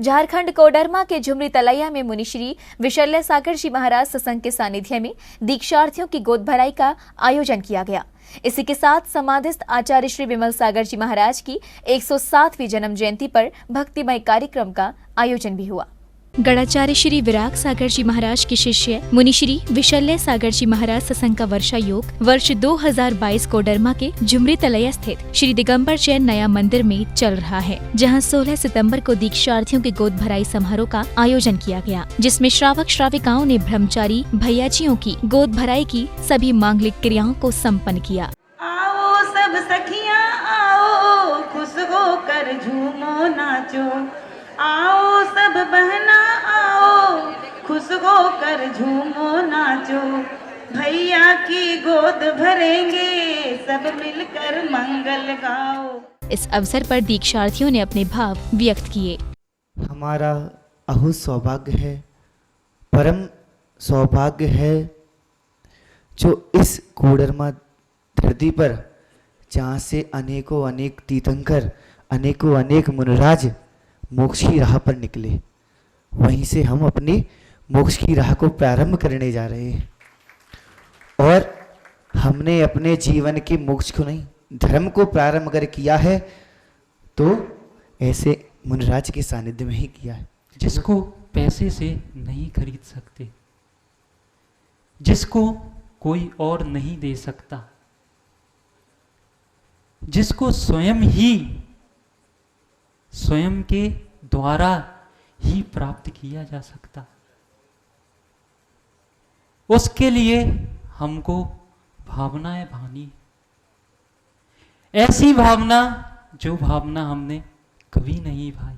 झारखंड कोडरमा के झुमरी तलैया में मुनिश्री विशल्य सागर जी महाराज सत्संग के सानिध्य में दीक्षार्थियों की गोद भराई का आयोजन किया गया। इसी के साथ समाधिस्थ आचार्य श्री विमल सागर जी महाराज की 107वीं जन्म जयंती पर भक्तिमय कार्यक्रम का आयोजन भी हुआ। गणाचार्य श्री विराग सागर जी महाराज के शिष्य मुनिश्री विशल्य सागर जी महाराज सत्संग का वर्षा योग वर्ष 2022 कोडरमा के झुमरी तलैया स्थित श्री दिगंबर जैन नया मंदिर में चल रहा है, जहां 16 सितंबर को दीक्षार्थियों के गोद भराई समारोह का आयोजन किया गया, जिसमें श्रावक श्राविकाओं ने ब्रह्मचारी भैयाजियों की गोद भराई की सभी मांगलिक क्रियाओं को संपन्न किया। आओ सब सखियां आओ, खुश होकर झूमो नाचो। आओ सब बहना आओ, खुश होकर झूमो नाचो। भैया की गोद भरेंगे सब मिलकर मंगल गाओ। इस अवसर पर दीक्षार्थियों ने अपने भाव व्यक्त किए। हमारा अहुत सौभाग्य है, परम सौभाग्य है जो इस कोडरमा धरती पर जहाँ से अनेकों अनेक तीर्थंकर अनेकों अनेक मुनिराज मोक्ष की राह पर निकले, वहीं से हम अपनी मोक्ष की राह को प्रारंभ करने जा रहे हैं। और हमने अपने जीवन के मोक्ष को नहीं, धर्म को प्रारंभ अगर किया है तो ऐसे मुनिराज के सानिध्य में ही किया है, जिसको पैसे से नहीं खरीद सकते, जिसको कोई और नहीं दे सकता, जिसको स्वयं के द्वारा ही प्राप्त किया जा सकता, उसके लिए हमको भावनाएं भानी, ऐसी भावना जो भावना हमने कभी नहीं भाई।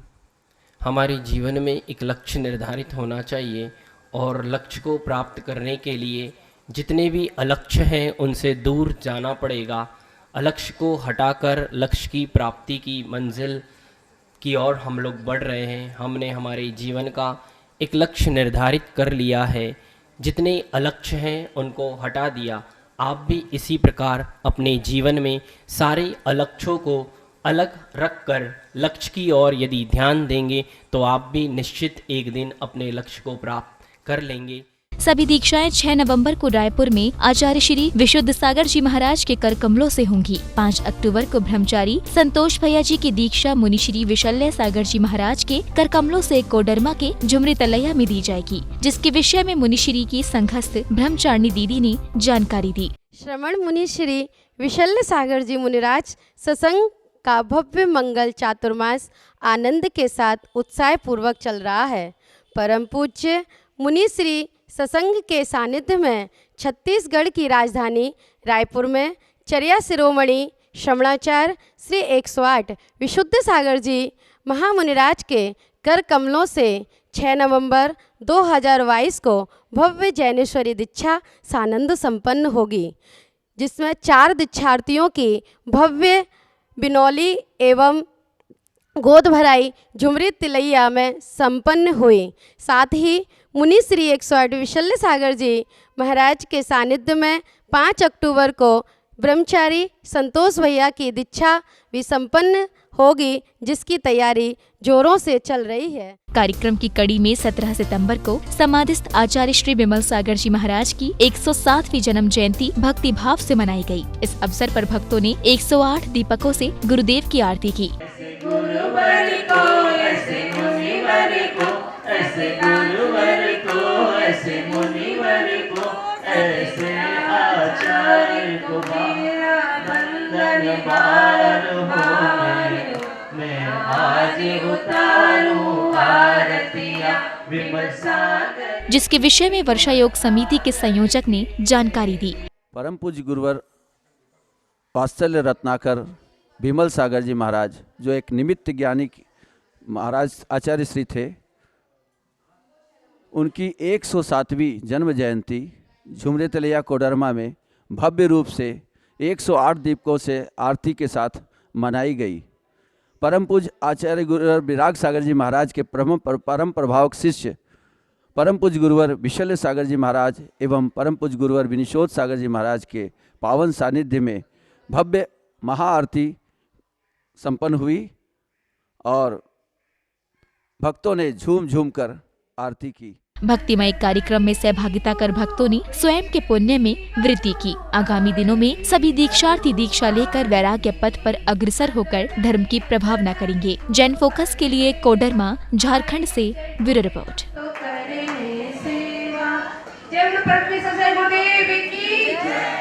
हमारे जीवन में एक लक्ष्य निर्धारित होना चाहिए और लक्ष्य को प्राप्त करने के लिए जितने भी अलक्ष्य हैं उनसे दूर जाना पड़ेगा। अलक्ष्य को हटाकर लक्ष्य की प्राप्ति की मंजिल की ओर हम लोग बढ़ रहे हैं। हमने हमारे जीवन का एक लक्ष्य निर्धारित कर लिया है, जितने अलक्ष्य हैं उनको हटा दिया। आप भी इसी प्रकार अपने जीवन में सारे अलक्ष्यों को अलग रखकर लक्ष्य की ओर यदि ध्यान देंगे तो आप भी निश्चित एक दिन अपने लक्ष्य को प्राप्त कर लेंगे। सभी दीक्षाएं 6 नवंबर को रायपुर में आचार्य श्री विशुद्ध सागर जी महाराज के कर कमलों से होंगी। 5 अक्टूबर को ब्रह्मचारी संतोष भैया जी की दीक्षा मुनिश्री विशल्य सागर जी महाराज के कर कमलों से कोडरमा के झुमरी तलैया में दी जाएगी, जिसके विषय में मुनिश्री की संघस्थ ब्रह्मचारिणी दीदी ने जानकारी दी। श्रवण मुनिश्री विशल्य सागर जी मुनिराज सत्संग का भव्य मंगल चातुर्मास आनंद के साथ उत्साह पूर्वक चल रहा है। परम पूज्य मुनिश्री सत्संग के सानिध्य में छत्तीसगढ़ की राजधानी रायपुर में चर्या शिरोमणि श्रवणाचार्य श्री 108 विशुद्ध सागर जी महामुनिराज के कर कमलों से 6 नवंबर 2022 को भव्य जैनेश्वरी दीक्षा सानंद संपन्न होगी, जिसमें 4 दीक्षार्थियों की भव्य बिनौली एवं गोद भराई झुमरी तिलैया में संपन्न हुई। साथ ही मुनिश्री 108 विशल्य सागर जी महाराज के सानिध्य में 5 अक्टूबर को ब्रह्मचारी संतोष भैया की दीक्षा भी संपन्न होगी, जिसकी तैयारी जोरों से चल रही है। कार्यक्रम की कड़ी में 17 सितंबर को समाधिस्थ आचार्य श्री विमल सागर जी महाराज की 107वीं जन्म जयंती भक्ति भाव से मनाई गई। इस अवसर पर भक्तों ने 108 दीपकों से गुरुदेव की आरती की। जिसके विषय में वर्षा योग समिति के संयोजक ने जानकारी दी। परम पूज्य गुरुवर वात्सल्य रत्नाकर विमल सागर जी महाराज, जो एक निमित्त ज्ञानी महाराज आचार्य श्री थे, उनकी 107वीं जन्म जयंती झुमरी तलैया कोडरमा में भव्य रूप से 108 दीपकों से आरती के साथ मनाई गई। परम पूज्य आचार्य गुरुवर विराग सागर जी महाराज के परम प्रभावक शिष्य परम पूज्य गुरुवर विशल्य सागर जी महाराज एवं परम पूज्य गुरुवर विनिशोद सागर जी महाराज के पावन सानिध्य में भव्य महाआरती संपन्न हुई और भक्तों ने झूम झूम कर आरती की। भक्तिमय कार्यक्रम में सहभागिता कर भक्तों ने स्वयं के पुण्य में वृद्धि की। आगामी दिनों में सभी दीक्षार्थी दीक्षा लेकर वैराग्य पथ पर अग्रसर होकर धर्म की प्रभावना करेंगे। जैन फोकस के लिए कोडरमा, झारखंड से ब्यूरो रिपोर्ट। जय पृथ्वी सजय गुरुदेव की जय।